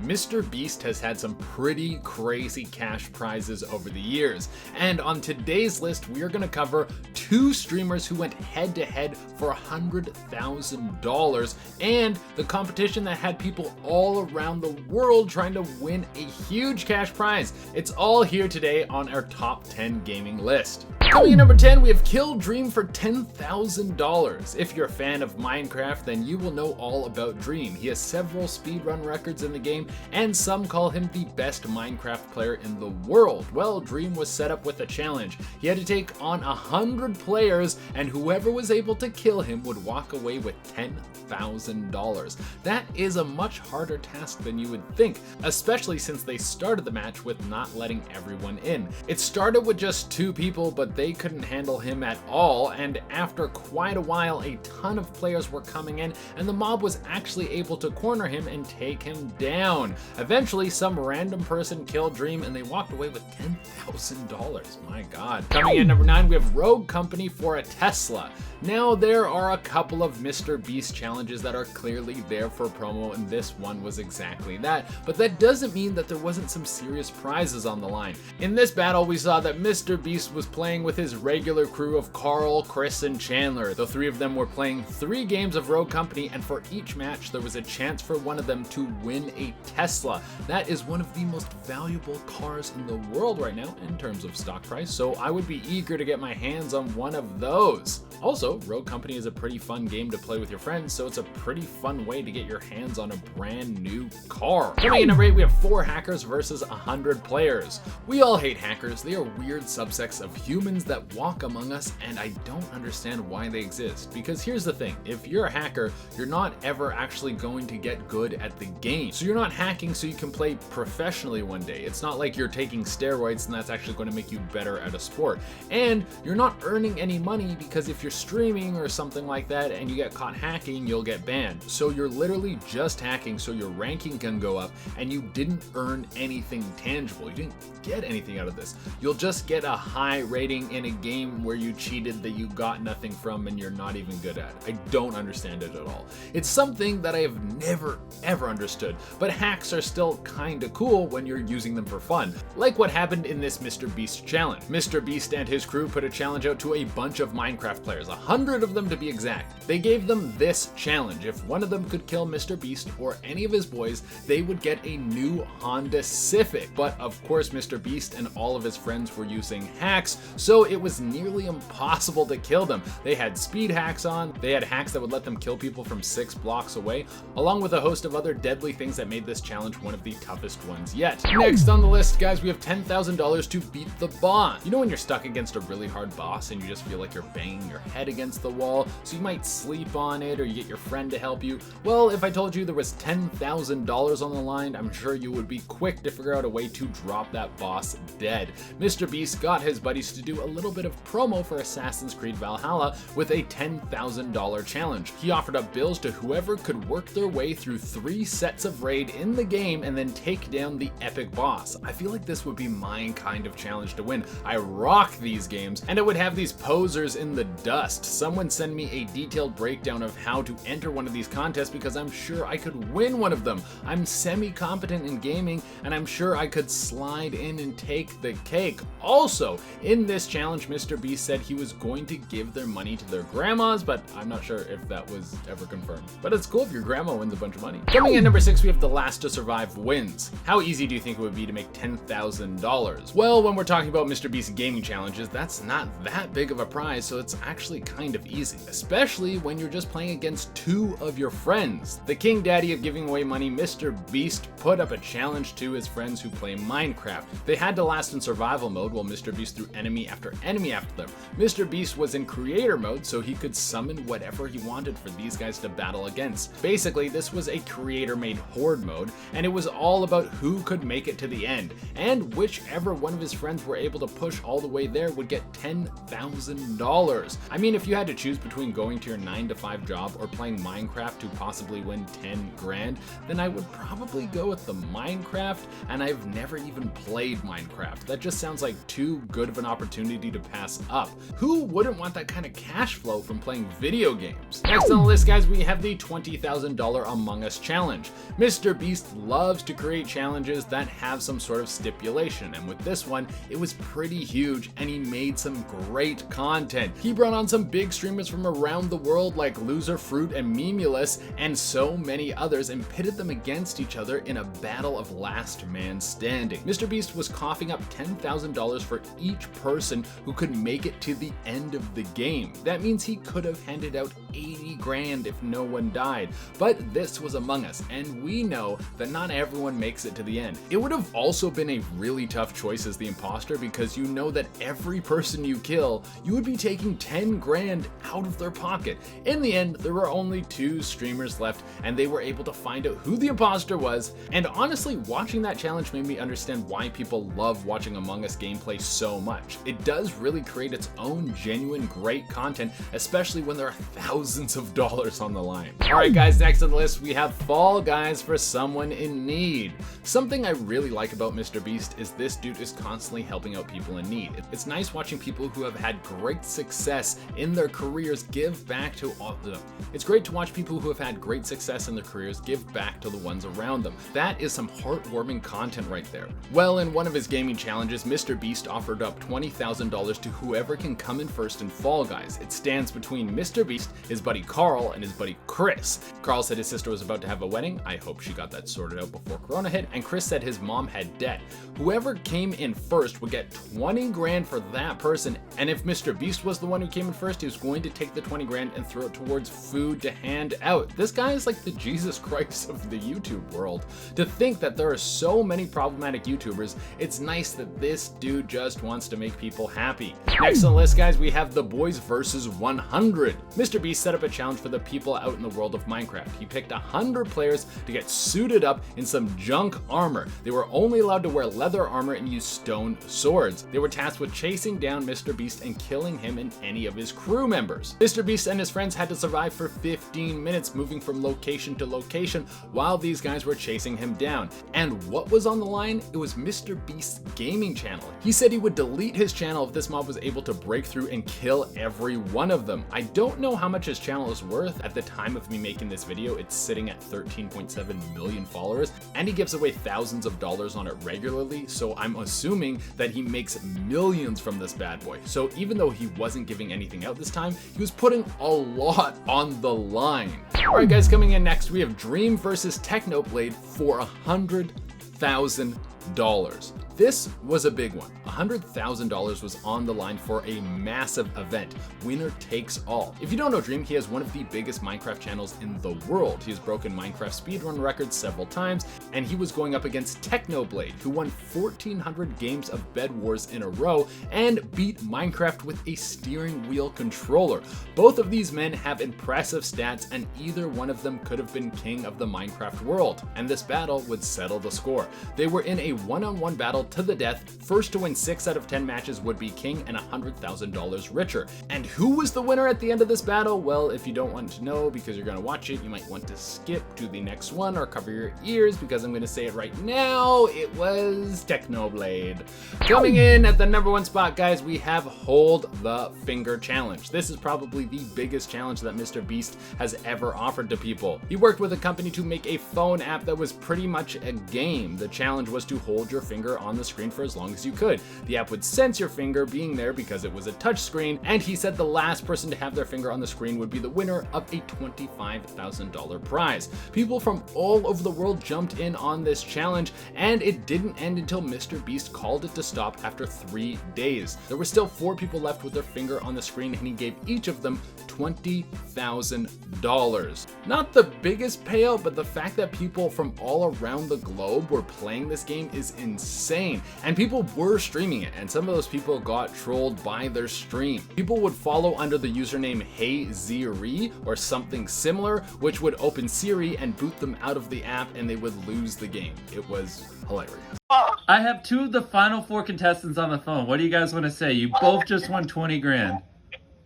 mrbeast has had some pretty crazy cash prizes over the years, and on today's list we are going to cover two streamers who went head to head for $100,000 and the competition that had people all around the world trying to win a huge cash prize. It's all here today on our top 10 gaming list. Coming in number 10, we have Kill Dream for $10,000. If you're a fan of Minecraft, then you will know all about Dream. He has several speedrun records in the game, and some call him the best Minecraft player in the world. Well, Dream was set up with a challenge. He had to take on 100 players, and whoever was able to kill him would walk away with $10,000. That is a much harder task than you would think, especially since they started the match with not letting everyone in. It started with just 2 people, but they couldn't handle him at all, and after quite a while a ton of players were coming in and the mob was actually able to corner him and take him down. Eventually some random person killed Dream and they walked away with $10,000. My god. Coming in number 9, we have Rogue Company for a Tesla. Now there are a couple of mrbeast challenges that are clearly there for promo, and this one was exactly that, but that doesn't mean that there wasn't some serious prizes on the line. In this battle we saw that mrbeast was playing with his regular crew of Carl, Chris, and Chandler. The 3 of them were playing 3 games of Rogue Company, and for each match there was a chance for one of them to win a Tesla. That is one of the most valuable cars in the world right now in terms of stock price, so I would be eager to get my hands on one of those. Also, Rogue Company is a pretty fun game to play with your friends, so it's a pretty fun way to get your hands on a brand new car. Coming in number 8, we have 4 hackers versus 100 players. We all hate hackers. They are weird subsects of humans that walk among us, and I don't understand why they exist. Because here's the thing, if you're a hacker, you're not ever actually going to get good at the game. So you're not hacking so you can play professionally one day. It's not like you're taking steroids and that's actually going to make you better at a sport. And you're not earning any money, because if you're streaming or something like that and you get caught hacking, you'll get banned. So you're literally just hacking so your ranking can go up, and you didn't earn anything tangible. You didn't get anything out of this. You'll just get a high rating in a game where you cheated that you got nothing from and you're not even good at. I don't understand it at all. It's something that I have never ever understood, but hacks are still kinda cool when you're using them for fun, like what happened in this mrbeast challenge. mrbeast and his crew put a challenge out to a bunch of Minecraft players, 100 of them to be exact. They gave them this challenge: if one of them could kill mrbeast or any of his boys, they would get a new Honda Civic. But of course mrbeast and all of his friends were using hacks, so it was nearly impossible to kill them. They had speed hacks on, they had hacks that would let them kill people from 6 blocks away, along with a host of other deadly things that made this challenge one of the toughest ones yet. Next on the list, guys, we have $10,000 to beat the boss. You know when you're stuck against a really hard boss and you just feel like you're banging your head against the wall, so you might sleep on it or you get your friend to help you? Well, if I told you there was $10,000 on the line, I'm sure you would be quick to figure out a way to drop that boss dead. mrbeast got his buddies to do a little bit of promo for Assassin's Creed Valhalla with a $10,000 challenge. He offered up bills to whoever could work their way through 3 sets of raid in the game and then take down the epic boss. I feel like this would be my kind of challenge to win. I rock these games, and it would have these posers in the dust. Someone send me a detailed breakdown of how to enter one of these contests, because I'm sure I could win one of them. I'm semi-competent in gaming, and I'm sure I could slide in and take the cake. Also, in this challenge, mrbeast said he was going to give their money to their grandmas, but I'm not sure if that was ever confirmed. But it's cool if your grandma wins a bunch of money. Coming in number 6, we have The Last to Survive wins. How easy do you think it would be to make $10,000? Well, when we're talking about mrbeast gaming challenges, that's not that big of a prize, so it's actually kind of easy, especially when you're just playing against 2 of your friends. The king daddy of giving away money, mrbeast, put up a challenge to his friends who play Minecraft. They had to last in survival mode while mrbeast threw enemy after enemy after them. mrbeast was in creator mode, so he could summon whatever he wanted for these guys to battle against. Basically, this was a creator-made horde mode, and it was all about who could make it to the end, and whichever one of his friends were able to push all the way there would get $10,000. I mean, if you had to choose between going to your 9-to-5 job or playing Minecraft to possibly win 10 grand, then I would probably go with the Minecraft, and I've never even played Minecraft. That just sounds like too good of an opportunity opportunity to pass up. Who wouldn't want that kind of cash flow from playing video games? Next on the list, guys, we have the $20,000 Among Us challenge. mrbeast loves to create challenges that have some sort of stipulation, and with this one, it was pretty huge and he made some great content. He brought on some big streamers from around the world like Loser Fruit and Memulus and so many others and pitted them against each other in a battle of last man standing. mrbeast was coughing up $10,000 for each person who could make it to the end of the game. That means he could have handed out 80 grand if no one died. But this was Among Us, and we know that not everyone makes it to the end. It would have also been a really tough choice as the imposter because you know that every person you kill, you would be taking 10 grand out of their pocket. In the end, there were only 2 streamers left and they were able to find out who the imposter was, and honestly, watching that challenge made me understand why people love watching Among Us gameplay so much. It does really create its own genuine great content, especially when there are thousands of dollars on the line. Alright guys, next on the list we have Fall Guys for someone in need. Something I really like about mrbeast is this dude is constantly helping out people in need. It's nice watching people who have had great success in their careers give back to all of them. It's great to watch people who have had great success in their careers give back to the ones around them. That is some heartwarming content right there. Well, in one of his gaming challenges, mrbeast offered up $20,000 to whoever can come in first in Fall Guys. It stands between mrbeast, his buddy Carl, and his buddy Chris. Carl said his sister was about to have a wedding. I hope she got that sorted out before Corona hit. And Chris said his mom had debt. Whoever came in first would get 20 grand for that person. And if mrbeast was the one who came in first, he was going to take the 20 grand and throw it towards food to hand out. This guy is like the Jesus Christ of the YouTube world. To think that there are so many problematic YouTubers, it's nice that this dude just wants to make people happy. Next on the list, guys, we have The Boys vs 100. mrbeast set up a challenge for the people out in the world of Minecraft. He picked 100 players to get suited up in some junk armor. They were only allowed to wear leather armor and use stone swords. They were tasked with chasing down mrbeast and killing him and any of his crew members. mrbeast and his friends had to survive for 15 minutes, moving from location to location while these guys were chasing him down. And what was on the line? It was mrbeast's gaming channel. He said he would delete his channel if this mob was able to break through and kill every one of them. I don't know how much his channel is worth. At the time of me making this video, it's sitting at 13.7 million followers, and he gives away thousands of dollars on it regularly, so I'm assuming that he makes millions from this bad boy. So even though he wasn't giving anything out this time, he was putting a lot on the line. Alright guys, coming in next, we have Dream versus Technoblade for $100,000. This was a big one. $100,000 was on the line for a massive event. Winner takes all. If you don't know Dream, he has one of the biggest Minecraft channels in the world. He has broken Minecraft speedrun records several times, and he was going up against Technoblade, who won 1,400 games of Bed Wars in a row and beat Minecraft with a steering wheel controller. Both of these men have impressive stats, and either one of them could have been king of the Minecraft world, and this battle would settle the score. They were in a one-on-one battle to the death. First to win 6 out of 10 matches would be king and $100,000 richer. And who was the winner at the end of this battle? Well, if you don't want to know because you're going to watch it, you might want to skip to the next one or cover your ears because I'm going to say it right now. It was Technoblade. Coming in at the #1 spot, guys, we have Hold the Finger Challenge. This is probably the biggest challenge that mrbeast has ever offered to people. He worked with a company to make a phone app that was pretty much a game. The challenge was to hold your finger on the screen for as long as you could. The app would sense your finger being there because it was a touch screen, and he said the last person to have their finger on the screen would be the winner of a $25,000 prize. People from all over the world jumped in on this challenge, and it didn't end until mrbeast called it to stop after 3 days. There were still 4 people left with their finger on the screen, and he gave each of them $20,000. Not the biggest payout, but the fact that people from all around the globe were playing this game is insane. And people were streaming it, and some of those people got trolled by their stream. People would follow under the username HeyZiri or something similar, which would open Siri and boot them out of the app, and they would lose the game. It was hilarious. I have 2 of the final 4 contestants on the phone. What do you guys want to say? You both just won 20 grand.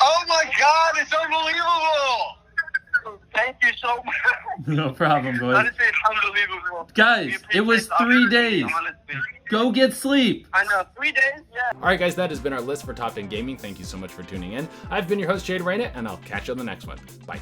Oh my God, it's unbelievable! Thank you so much. No problem, boys. Honestly, it's unbelievable. Guys, it was 3 days. Go get sleep. I know, 3 days? Yeah. Alright guys, that has been our list for Top 10 Gaming. Thank you so much for tuning in. I've been your host, Jade Raina, and I'll catch you on the next one. Bye.